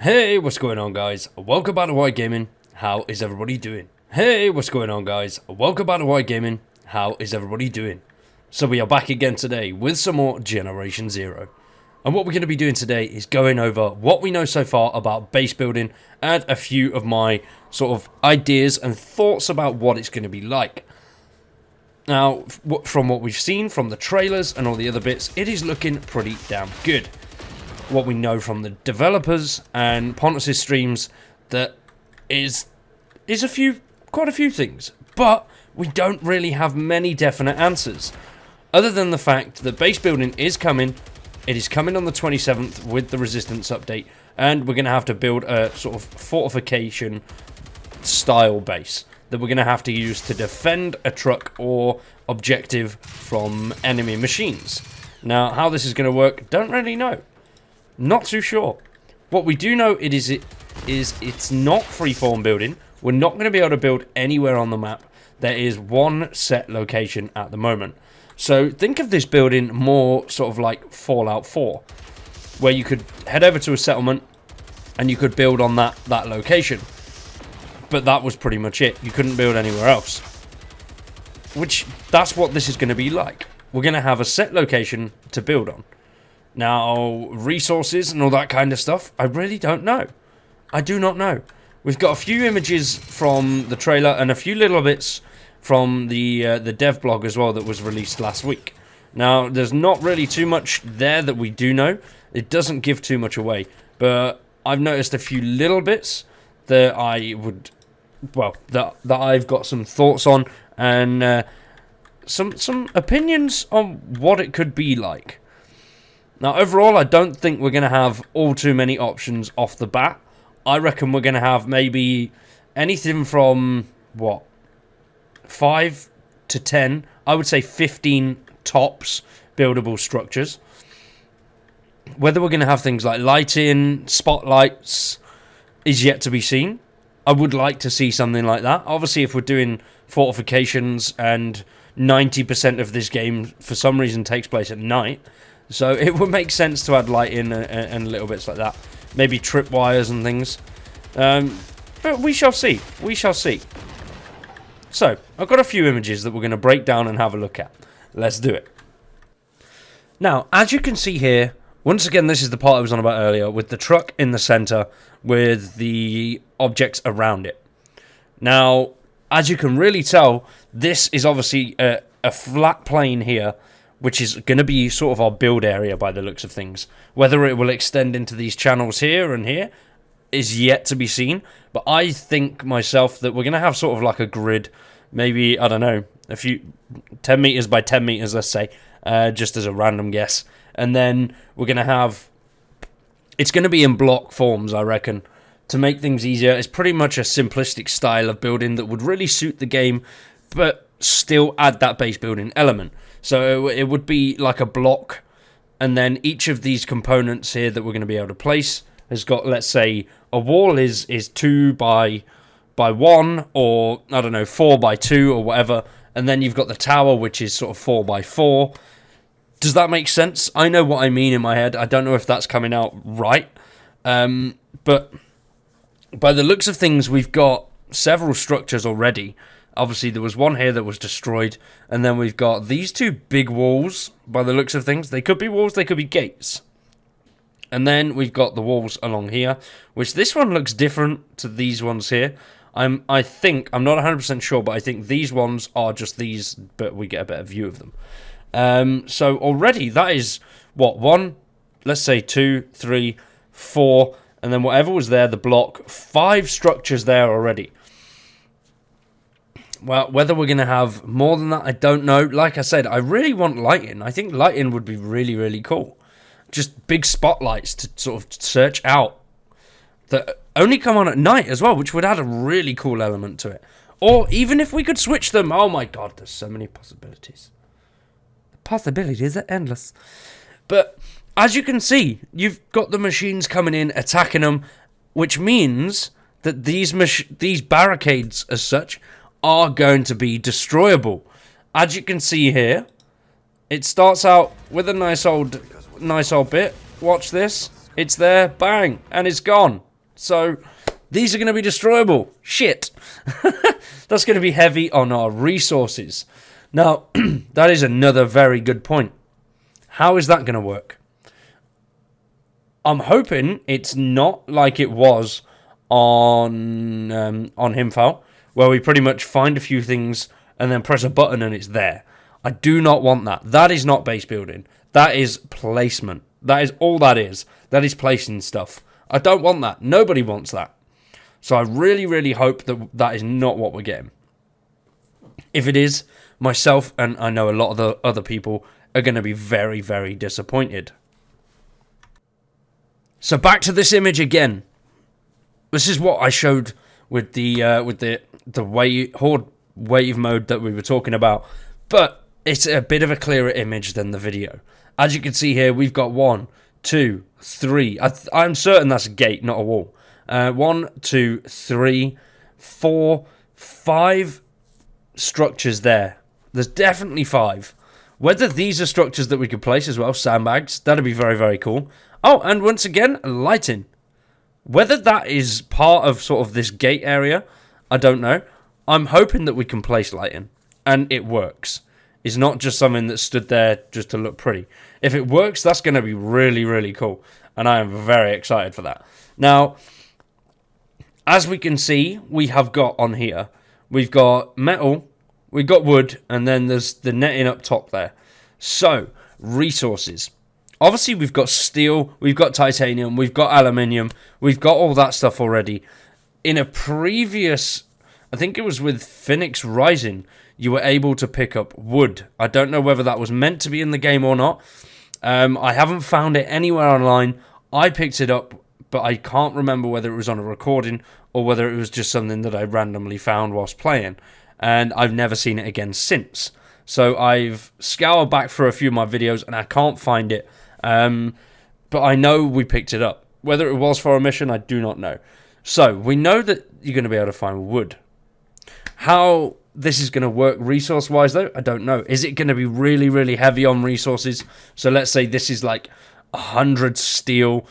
Hey, what's going on, guys? Welcome back to White Gaming. How is everybody doing? Hey, what's going on, guys? Welcome back to White Gaming. How is everybody doing? So we are back again today with some more Generation Zero. And what we're going to be doing today is going over what we know so far about base building and a few of my sort of ideas and thoughts about what it's going to be like. Now, from what we've seen from the trailers and all the other bits, it is looking pretty damn good. What we know from the developers and Pontus' streams, that is quite a few things, but we don't really have many definite answers, other than the fact that base building is coming. It is coming on the 27th with the resistance update, and we're going to have to build a sort of fortification style base that we're going to have to use to defend a truck or objective from enemy machines. Now, how this is going to work, don't really know. Not too sure. What we do know is it's not freeform building. We're not going to be able to build anywhere on the map. There is one set location at the moment. So think of this building more sort of like Fallout 4, where you could head over to a settlement and you could build on that location. But that was pretty much it. You couldn't build anywhere else. That's what this is going to be like. We're going to have a set location to build on. Now, resources and all that kind of stuff, I really don't know. I do not know. We've got a few images from the trailer and a few little bits from the dev blog as well that was released last week. Now, there's not really too much there that we do know. It doesn't give too much away. But I've noticed a few little bits that that I've got some thoughts on and some opinions on what it could be like. Now, overall, I don't think we're going to have all too many options off the bat. I reckon we're going to have maybe anything from, 5 to 10. I would say 15 tops buildable structures. Whether we're going to have things like lighting, spotlights, is yet to be seen. I would like to see something like that. Obviously, if we're doing fortifications and 90% of this game, for some reason, takes place at night, so it would make sense to add lighting and little bits like that. Maybe tripwires and things. But we shall see. We shall see. So, I've got a few images that we're going to break down and have a look at. Let's do it. Now, as you can see here, once again, this is the part I was on about earlier, with the truck in the center with the objects around it. Now, as you can really tell, this is obviously a flat plane here, which is going to be sort of our build area by the looks of things. Whether it will extend into these channels here and here is yet to be seen. But I think myself that we're going to have sort of like a grid, maybe, I don't know, a few 10 meters by 10 meters, let's say, just as a random guess. And then we're going to have, it's going to be in block forms, I reckon, to make things easier. It's pretty much a simplistic style of building that would really suit the game, but still add that base building element. So it would be like a block, and then each of these components here that we're going to be able to place has got, let's say, a wall is 2 by 1, or, I don't know, 4 by 2 or whatever, and then you've got the tower, which is sort of 4 by 4. Does that make sense? I know what I mean in my head. I don't know if that's coming out right, but by the looks of things, we've got several structures already. Obviously, there was one here that was destroyed, and then we've got these two big walls, by the looks of things. They could be walls, they could be gates. And then we've got the walls along here, which this one looks different to these ones here. I think, I'm not 100% sure, but I think these ones are just these, but we get a better view of them. So already, that is, 1, let's say 2, 3, 4, and then whatever was there, the block, 5 structures there already. Well, whether we're going to have more than that, I don't know. Like I said, I really want lighting. I think lighting would be really, really cool. Just big spotlights to sort of search out that only come on at night as well, which would add a really cool element to it. Or even if we could switch them. Oh my god, there's so many possibilities. The possibilities are endless. But as you can see, you've got the machines coming in, attacking them, which means that these barricades as such are going to be destroyable. As you can see here, it starts out with a nice old bit. Watch this. It's there, bang, and it's gone. So these are going to be destroyable. Shit. That's going to be heavy on our resources. Now, that is another very good point. How is that going to work? I'm hoping it's not like it was on Himfal, where we pretty much find a few things and then press a button and it's there. I do not want that. That is not base building. That is placement. That is all that is. That is placing stuff. I don't want that. Nobody wants that. So I really, really hope that that is not what we're getting. If it is, myself and I know a lot of the other people are going to be very, very disappointed. So back to this image again. This is what I showed with the horde wave mode that we were talking about, but it's a bit of a clearer image than the video. As you can see here, we've got 1, 2, 3. I'm certain that's a gate, not a wall. 1, 2, 3, 4, 5 structures there. There's definitely 5. Whether these are structures that we could place as well, sandbags, that'd be very, very cool. Oh, and once again, lighting. Whether that is part of sort of this gate area, I don't know. I'm hoping that we can place lighting, and it works. It's not just something that stood there just to look pretty. If it works, that's going to be really, really cool, and I am very excited for that. Now, as we can see, we have got on here, we've got metal, we've got wood, and then there's the netting up top there. So, resources. Obviously, we've got steel, we've got titanium, we've got aluminium, we've got all that stuff already. In a previous, I think it was with Phoenix Rising, you were able to pick up wood. I don't know whether that was meant to be in the game or not. I haven't found it anywhere online. I picked it up, but I can't remember whether it was on a recording or whether it was just something that I randomly found whilst playing. And I've never seen it again since. So I've scoured back through a few of my videos and I can't find it. But I know we picked it up. Whether it was for a mission, I do not know. So we know that you're going to be able to find wood. How this is going to work resource-wise, though, I don't know. Is it going to be really, really heavy on resources? So let's say this is like 100 steel,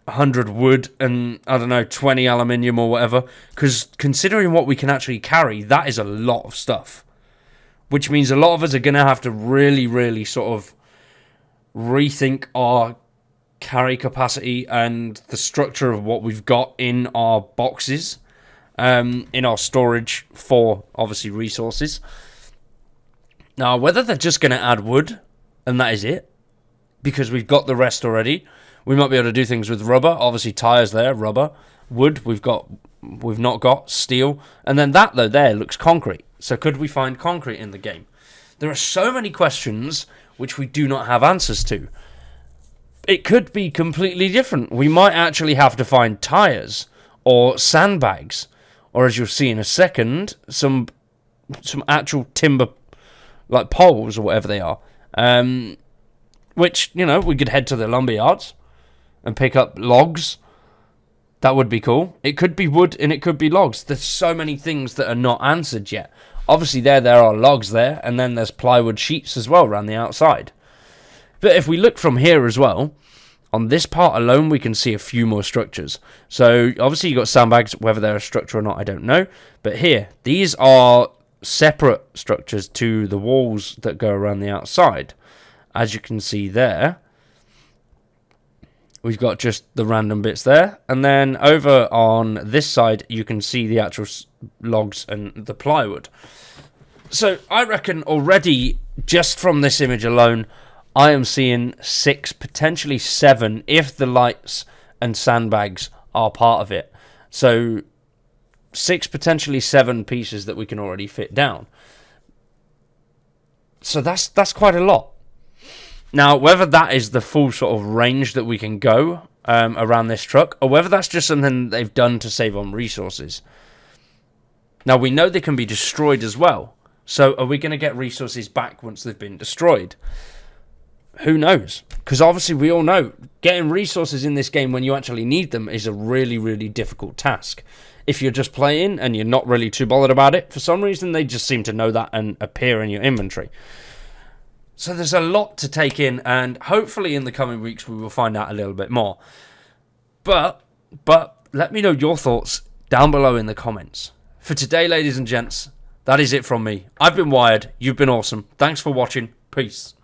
100 wood, and, I don't know, 20 aluminium or whatever. Because considering what we can actually carry, that is a lot of stuff. Which means a lot of us are going to have to really, really sort of rethink our carry capacity and the structure of what we've got in our boxes. In our storage for, obviously, resources. Now, whether they're just going to add wood, and that is it, because we've got the rest already. We might be able to do things with rubber. Obviously, tyres there, rubber. Wood, we've not got. Steel. And then that, though, there looks concrete. So could we find concrete in the game? There are so many questions which we do not have answers to. It could be completely different. We might actually have to find tyres or sandbags. Or as you'll see in a second, some actual timber, like poles or whatever they are. Which, you know, we could head to the lumber yards and pick up logs. That would be cool. It could be wood and it could be logs. There's so many things that are not answered yet. Obviously, there are logs there, and then there's plywood sheets as well around the outside. But if we look from here as well, on this part alone, we can see a few more structures. So, obviously, you've got sandbags. Whether they're a structure or not, I don't know. But here, these are separate structures to the walls that go around the outside. As you can see there, we've got just the random bits there. And then over on this side, you can see the actual logs and the plywood. So, I reckon already, just from this image alone, I am seeing 6, potentially 7, if the lights and sandbags are part of it. So, 6, potentially 7 pieces that we can already fit down. So that's quite a lot. Now, whether that is the full sort of range that we can go around this truck, or whether that's just something they've done to save on resources. Now, we know they can be destroyed as well. So, are we going to get resources back once they've been destroyed? Who knows? Because obviously we all know getting resources in this game when you actually need them is a really, really difficult task. If you're just playing and you're not really too bothered about it, for some reason they just seem to know that and appear in your inventory. So there's a lot to take in, and hopefully in the coming weeks we will find out a little bit more. But let me know your thoughts down below in the comments. For today, ladies and gents, that is it from me. I've been Wired. You've been awesome. Thanks for watching. Peace.